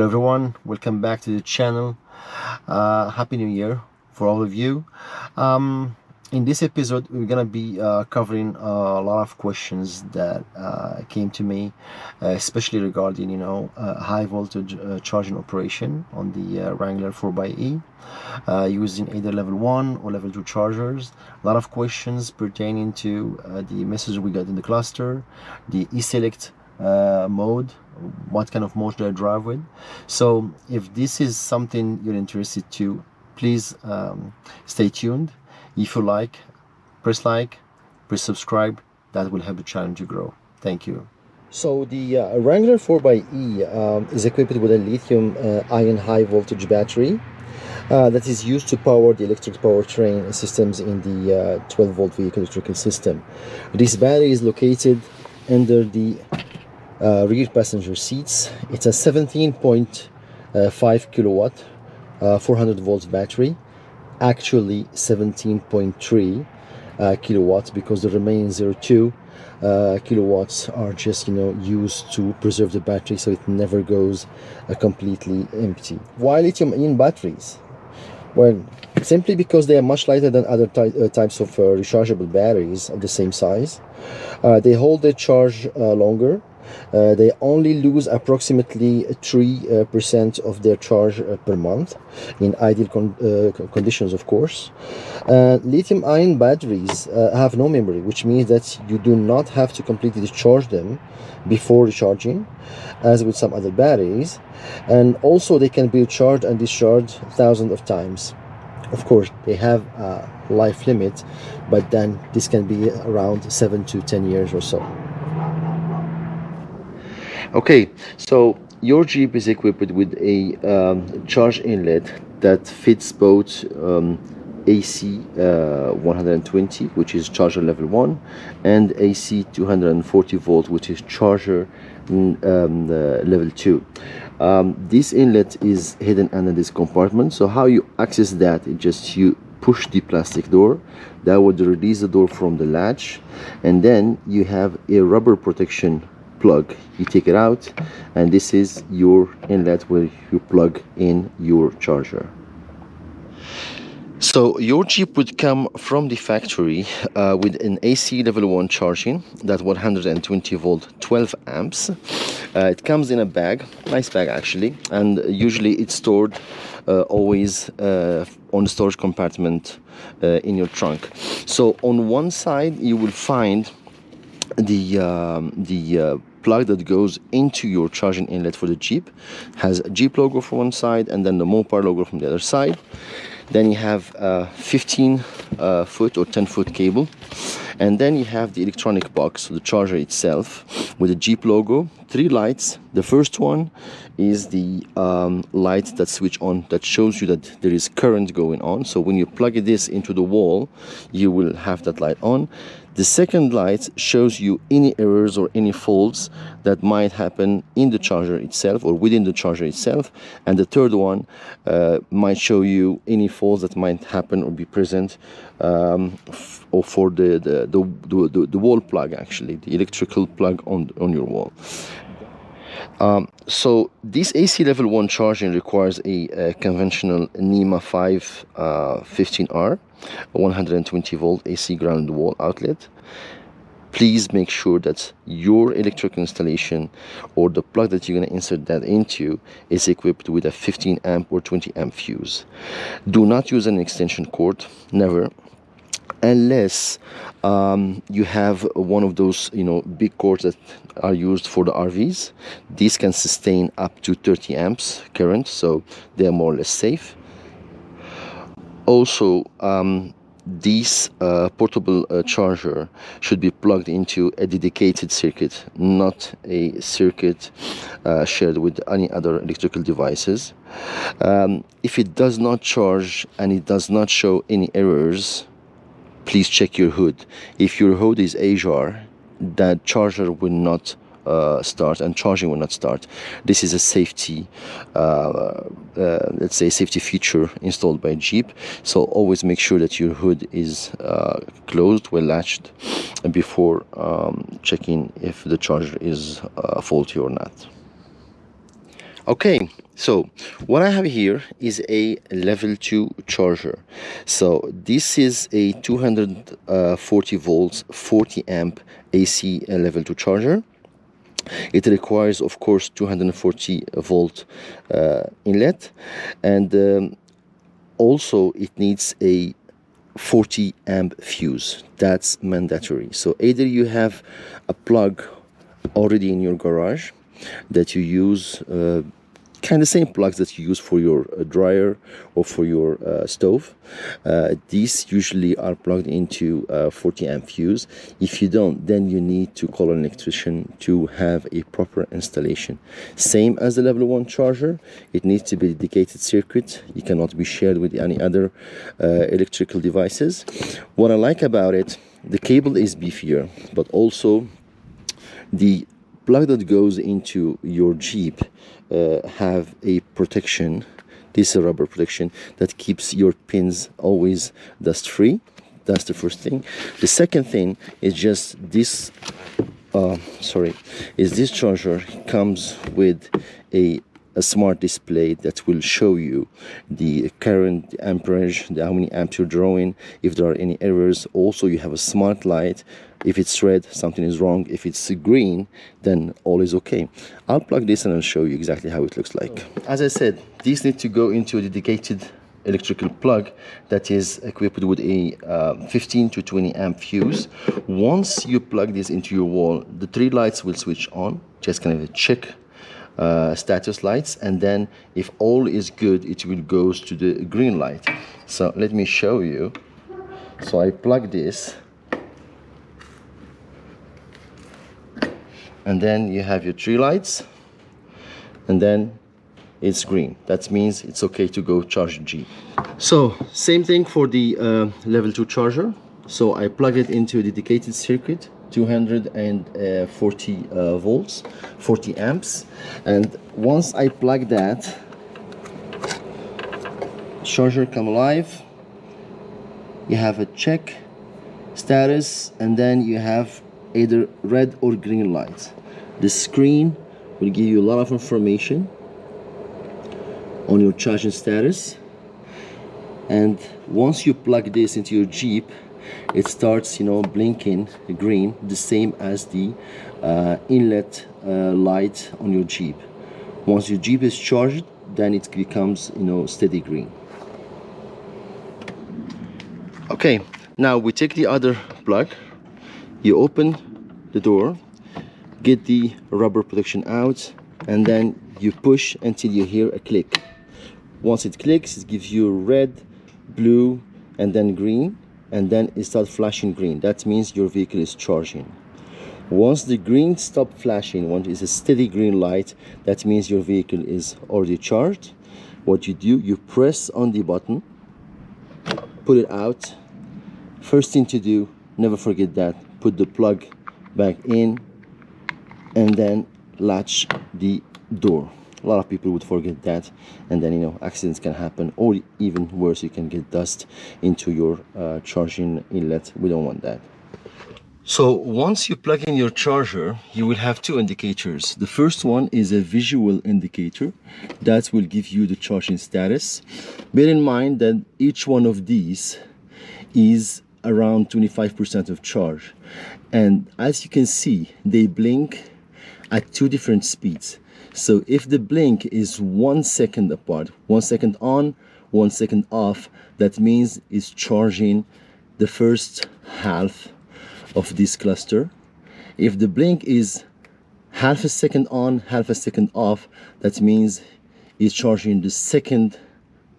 Hello everyone, welcome back to the channel. Happy New Year for all of you. In this episode we're gonna be covering a lot of questions that came to me, especially regarding high voltage charging operation on the Wrangler 4xe, using either level 1 or level 2 chargers. A lot of questions pertaining to the message we got in the cluster, the e-select mode, what kind of mode should I drive with. So if this is something you're interested to, please stay tuned. If you like, press subscribe. That will help the channel to grow. Thank you. So the Wrangler 4xe is equipped with a lithium ion high voltage battery that is used to power the electric powertrain systems in the 12 volt vehicle electrical system. This battery is located under the rear passenger seats. It's a 17.5 kilowatt 400 volts battery, actually 17.3 kilowatts, because the remaining 0.2 kilowatts are just used to preserve the battery so it never goes completely empty. Why lithium-ion batteries? Well, simply because they are much lighter than other types of rechargeable batteries of the same size. They hold their charge longer. They only lose approximately 3% of their charge per month in ideal conditions, of course. Lithium-ion batteries have no memory, which means that you do not have to completely discharge them before recharging, as with some other batteries. And also they can be charged and discharged thousands of times. Of course, they have a life limit, but then this can be around 7 to 10 years or so. Okay, so your Jeep is equipped with a charge inlet that fits both AC 120, which is charger level 1, and AC 240 volt, which is charger level 2. This inlet is hidden under this compartment, so how you access that is just you push the plastic door that would release the door from the latch, and then you have a rubber protection plug. You take it out, and this is your inlet where you plug in your charger. So your Jeep would come from the factory with an AC level 1 charging, that 120 volt 12 amps. It comes in a bag, nice bag actually, and usually it's stored always on the storage compartment in your trunk. So on one side you will find the plug that goes into your charging inlet for the Jeep. Has a Jeep logo from one side and then the Mopar logo from the other side. Then you have a 15 foot or 10 foot cable, and then you have the electronic box, so the charger itself with the Jeep logo. 3 lights. The first one is the light that switch on, that shows you that there is current going on, so when you plug this into the wall you will have that light on. The second light shows you any errors or any faults that might happen in the charger itself or within the charger itself. And the third one might show you any faults that might happen or be present or for the wall plug, actually, the electrical plug on your wall. So this AC level 1 charging requires a conventional NEMA 5 15R 120 volt AC ground wall outlet. Please make sure that your electric installation or the plug that you're going to insert that into is equipped with a 15 amp or 20 amp fuse. Do not use an extension cord, never, unless you have one of those big cords that are used for the RVs. These can sustain up to 30 amps current, so they are more or less safe. Also, this portable charger should be plugged into a dedicated circuit, not a circuit shared with any other electrical devices. If it does not charge and it does not show any errors, please check your hood. If your hood is AJAR, that charger will not start and charging will not start. This is a safety let's say safety feature installed by Jeep, so always make sure that your hood is closed, well latched, before checking if the charger is faulty or not. Okay, so what I have here is a level 2 charger. So this is a 240 volts 40 amp AC level 2 charger. It requires, of course, 240 volt inlet, and also it needs a 40 amp fuse. That's mandatory. So either you have a plug already in your garage that you use, kind of same plugs that you use for your dryer or for your stove. These usually are plugged into 40 amp fuse. If you don't, then you need to call an electrician to have a proper installation. Same as the level 1 charger, it needs to be a dedicated circuit. You cannot be shared with any other electrical devices. What I like about it, the cable is beefier, but also the plug that goes into your Jeep have a protection. This is a rubber protection that keeps your pins always dust free. That's the first thing. The second thing is just this this charger comes with a smart display that will show you the current, the amperage, how many amps you're drawing, if there are any errors. Also, you have a smart light. If it's red, something is wrong. If it's green, then all is okay. I'll plug this and I'll show you exactly how it looks like. As I said, these need to go into a dedicated electrical plug that is equipped with a 15 to 20 amp fuse. Once you plug this into your wall, the 3 lights will switch on, just kind of a check status lights, and then if all is good, it will go to the green light. So let me show you. So I plug this, and then you have your 3 lights, and then it's green. That means it's okay to go charge the Jeep. So same thing for the level 2 charger. So I plug it into a dedicated circuit, 240 volts, 40 amps, and once I plug that, charger come alive. You have a check status, and then you have either red or green lights. The screen will give you a lot of information on your charging status, and once you plug this into your Jeep, it starts, blinking green, the same as the inlet light on your Jeep. Once your Jeep is charged, then it becomes, steady green. Okay, now we take the other plug. You open the door, get the rubber protection out, and then you push until you hear a click. Once it clicks, it gives you red, blue, and then green, and then it starts flashing green. That means your vehicle is charging. Once the green stops flashing, once it's a steady green light, that means your vehicle is already charged. What you do, you press on the button, put it out. First thing to do, never forget that, put the plug back in, and then latch the door. A lot of people would forget that, and then accidents can happen, or even worse, you can get dust into your charging inlet. We don't want that. So once you plug in your charger, you will have 2 indicators. The first one is a visual indicator that will give you the charging status. Bear in mind that each one of these is around 25% of charge, and as you can see, they blink at 2 different speeds. So if the blink is 1 second apart, 1 second on, 1 second off, that means it's charging the first half of this cluster. If the blink is half a second on, half a second off, that means it's charging the second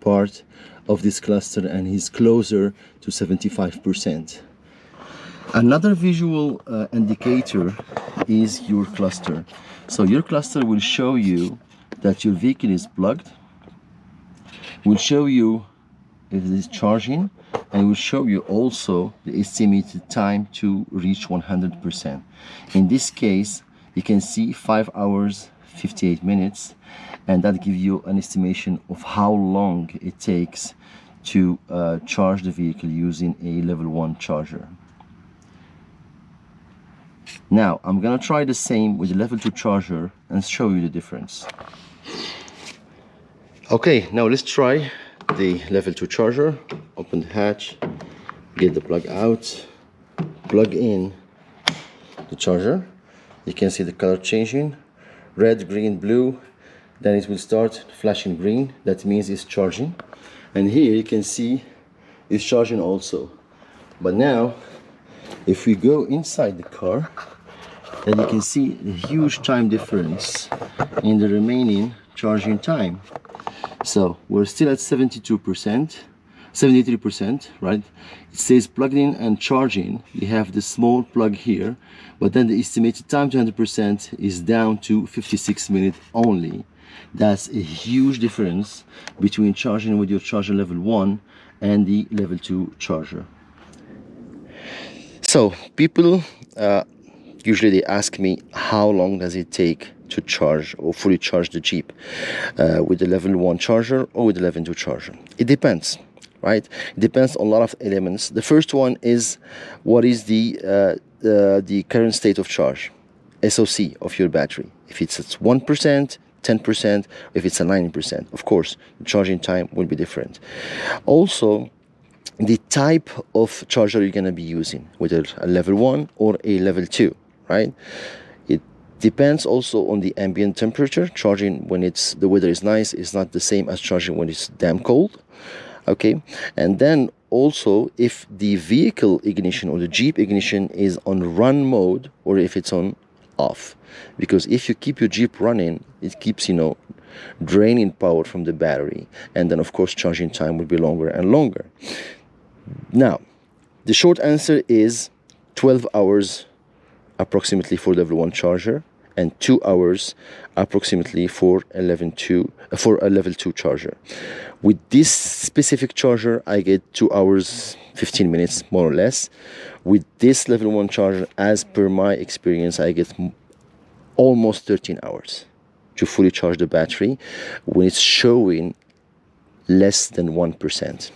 part of this cluster, and he's closer to 75%. Another visual indicator is your cluster. So your cluster will show you that your vehicle is plugged, will show you if it is charging, and will show you also the estimated time to reach 100%. In this case, you can see 5 hours 58 minutes, and that gives you an estimation of how long it takes to charge the vehicle using a level 1 charger. Now I'm gonna try the same with the level 2 charger and show you the difference. Okay, now let's try the level 2 charger. Open the hatch, get the plug out, plug in the charger. You can see the color changing, red, green, blue. Then it will start flashing green. That means it's charging. And here you can see it's charging also. But now if we go inside the car, then you can see the huge time difference in the remaining charging time. So we're still at 72%, 73%, right? It says plugged in and charging. You have the small plug here, but then the estimated time to 100% is down to 56 minutes only. That's a huge difference between charging with your charger level 1 and the level 2 charger. So people usually they ask me, how long does it take to charge or fully charge the Jeep with the level 1 charger or with the level 2 charger? It depends, right? It depends on a lot of elements. The first one is what is the current state of charge, SOC of your battery. If it's at 1%, 10%, if it's at 90%, of course, the charging time will be different. Also, the type of charger you're going to be using, whether a level 1 or a level 2, right? It depends also on the ambient temperature. Charging when the weather is nice is not the same as charging when it's damn cold. Okay, and then also if the vehicle ignition or the Jeep ignition is on run mode or if it's on off, because if you keep your Jeep running, it keeps, you know, draining power from the battery, and then of course charging time will be longer and longer. Now the short answer is 12 hours approximately for level 1 charger and 2 hours approximately for a level 2 charger. With this specific charger I get 2 hours 15 minutes more or less. With this level 1 charger, as per my experience, I get almost 13 hours to fully charge the battery when it's showing less than 1%.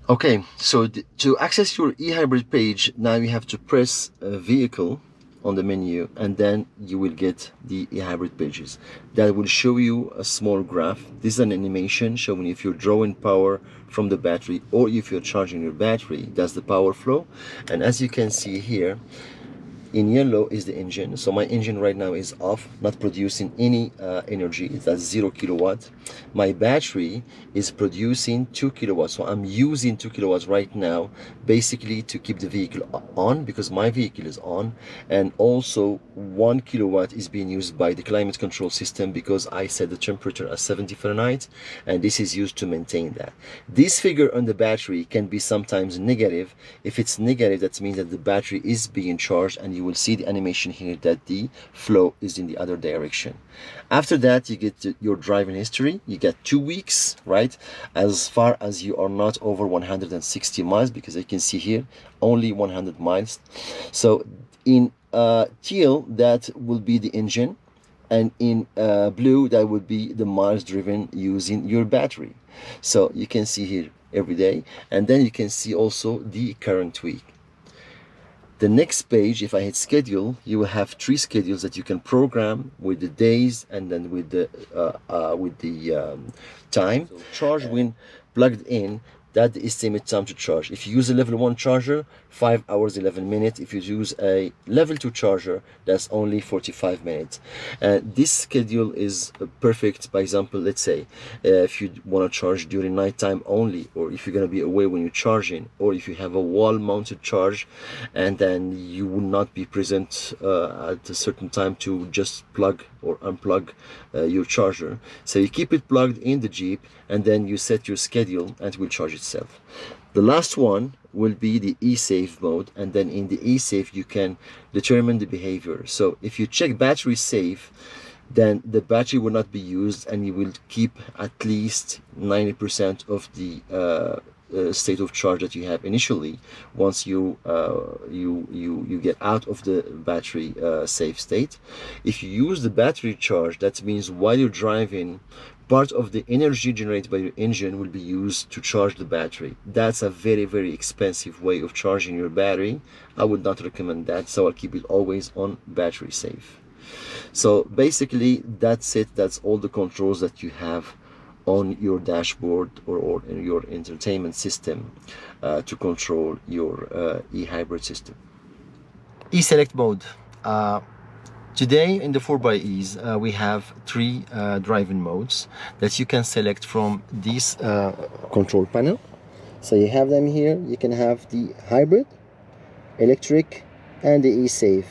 Okay, so to access your eHybrid page, now you have to press vehicle on the menu, and then you will get the eHybrid pages. That will show you a small graph. This is an animation showing if you're drawing power from the battery or if you're charging your battery. That's the power flow. And as you can see here, in yellow is the engine. So my engine right now is off, not producing any energy. It's at 0 kilowatt. My battery is producing 2 kilowatts. So I'm using 2 kilowatts right now, basically to keep the vehicle on, because my vehicle is on. And also 1 kilowatt is being used by the climate control system, because I set the temperature at 70 Fahrenheit, and this is used to maintain that. This figure on the battery can be sometimes negative. If it's negative, that means that the battery is being charged, and you will see the animation here that the flow is in the other direction. After that, you get your driving history. You get 2 weeks, right? As far as you are not over 160 miles, because you can see here only 100 miles. So in teal, that will be the engine, and in blue, that would be the miles driven using your battery. So you can see here every day, and then you can see also the current week. The next page, if I hit schedule, you will have 3 schedules that you can program with the days and then with the time. So charge when plugged in, that's the estimated time to charge. If you use a level 1 charger, 5 hours 11 minutes. If you use a level 2 charger, that's only 45 minutes. This schedule is perfect. By example, let's say if you want to charge during nighttime only, or if you're going to be away when you're charging, or if you have a wall mounted charge and then you will not be present at a certain time to just plug or unplug your charger. So you keep it plugged in the Jeep, and then you set your schedule and it will charge itself. The last one will be the e-safe mode, and then in the e-safe you can determine the behavior. So if you check battery safe, then the battery will not be used, and you will keep at least 90% of the state of charge that you have initially once you get out of the battery safe state. If you use the battery charge, that means while you're driving, part of the energy generated by your engine will be used to charge the battery. That's a very, very expensive way of charging your battery. I would not recommend that, so I'll keep it always on battery safe. So basically that's it. That's all the controls that you have on your dashboard or in your entertainment system to control your e-hybrid system. E-select mode. Today in the 4xEs we have three driving modes that you can select from this control panel. So you have them here. You can have the hybrid, electric, and the e-safe.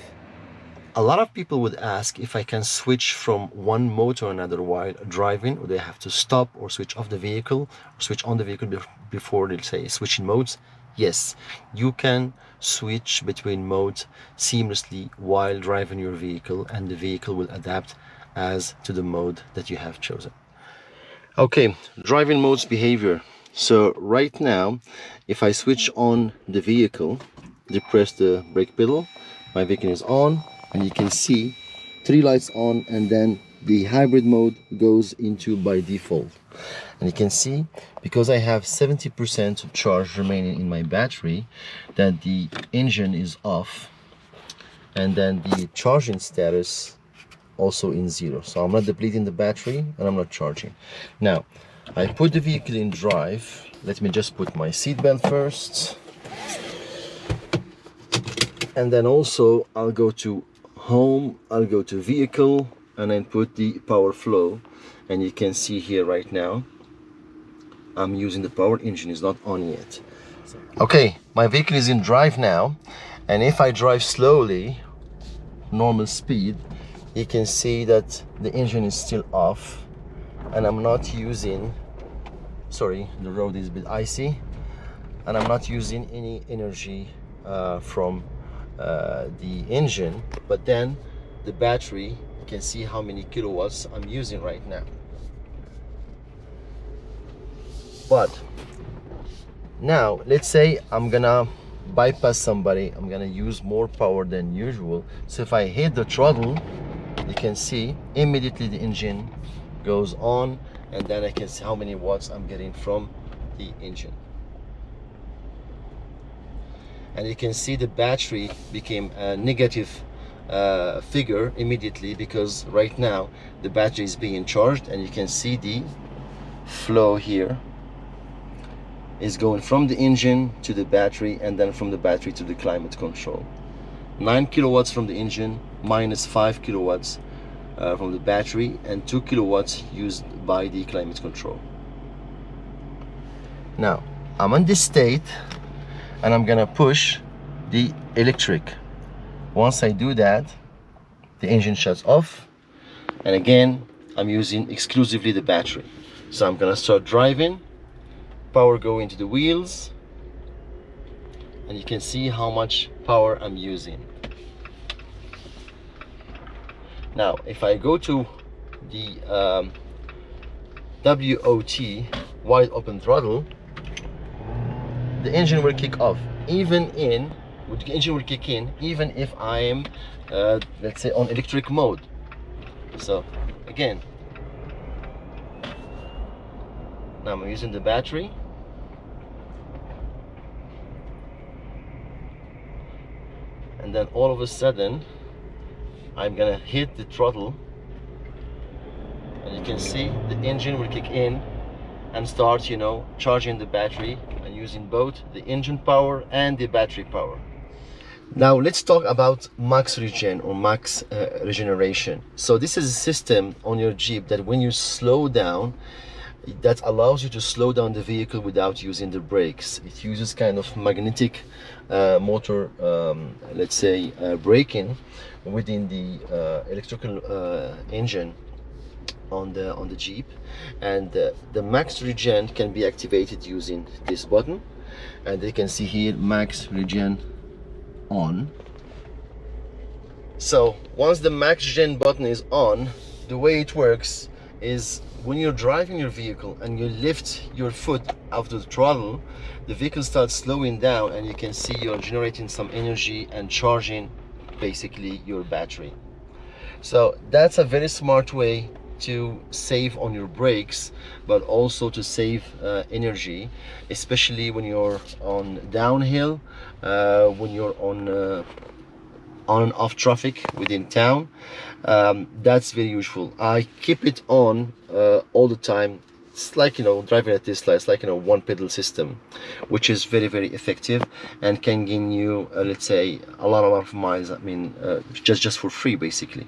A lot of people would ask if I can switch from one mode to another while driving, or they have to stop or switch off the vehicle or switch on the vehicle before they say switching modes. Yes, you can switch between modes seamlessly while driving your vehicle, and the vehicle will adapt as to the mode that you have chosen. Okay, driving modes behavior. So right now, if I switch on the vehicle, depress the brake pedal, my vehicle is on, and you can see three lights on, and then the hybrid mode goes into by default. And you can see, because I have 70% charge remaining in my battery, that the engine is off, and then the charging status also in 0. So I'm not depleting the battery and I'm not charging. Now I put the vehicle in drive. Let me just put my seatbelt first, and then also I'll go to home, I'll go to vehicle, and then put the power flow. And you can see here right now I'm using the power. Engine is not on yet. Okay, my vehicle is in drive now, and if I drive slowly, normal speed, you can see that the engine is still off, and I'm not using, sorry, the road is a bit icy, and I'm not using any energy from the engine. But then the battery, you can see how many kilowatts I'm using right now. But now let's say I'm gonna bypass somebody, I'm gonna use more power than usual. So if I hit the throttle, you can see immediately the engine goes on, and then I can see how many watts I'm getting from the engine. And you can see the battery became a negative figure immediately, because right now the battery is being charged, and you can see the flow here is going from the engine to the battery, and then from the battery to the climate control. 9 kilowatts from the engine, minus 5 kilowatts from the battery, and 2 kilowatts used by the climate control. Now I'm in this state, and I'm gonna push the electric. Once I do that, the engine shuts off, and again I'm using exclusively the battery. So I'm gonna start driving, power go into the wheels, and you can see how much power I'm using. Now if I go to the WOT, wide open throttle, the engine will kick off, the engine will kick in even if I am let's say on electric mode. So again, now I'm using the battery, and then all of a sudden I'm gonna hit the throttle, and you can see the engine will kick in and start, you know, charging the battery and using both the engine power and the battery power. Now let's talk about max regen or max regeneration. So this is a system on your Jeep that when you slow down, that allows you to slow down the vehicle without using the brakes. It uses kind of magnetic motor, let's say braking within the electrical engine on the Jeep, and the max regen can be activated using this button, and you can see here max regen on. So once the max regen button is on, the way it works is when you're driving your vehicle and you lift your foot out of the throttle, the vehicle starts slowing down, and you can see you're generating some energy and charging basically your battery. So that's a very smart way to save on your brakes, but also to save energy, especially when you're on downhill, when you're on on and off traffic within town. That's very useful. I keep it on all the time. It's like, you know, driving a Tesla. It's like, you know, one pedal system, which is very, very effective and can gain you let's say a lot of miles. I mean, just for free basically.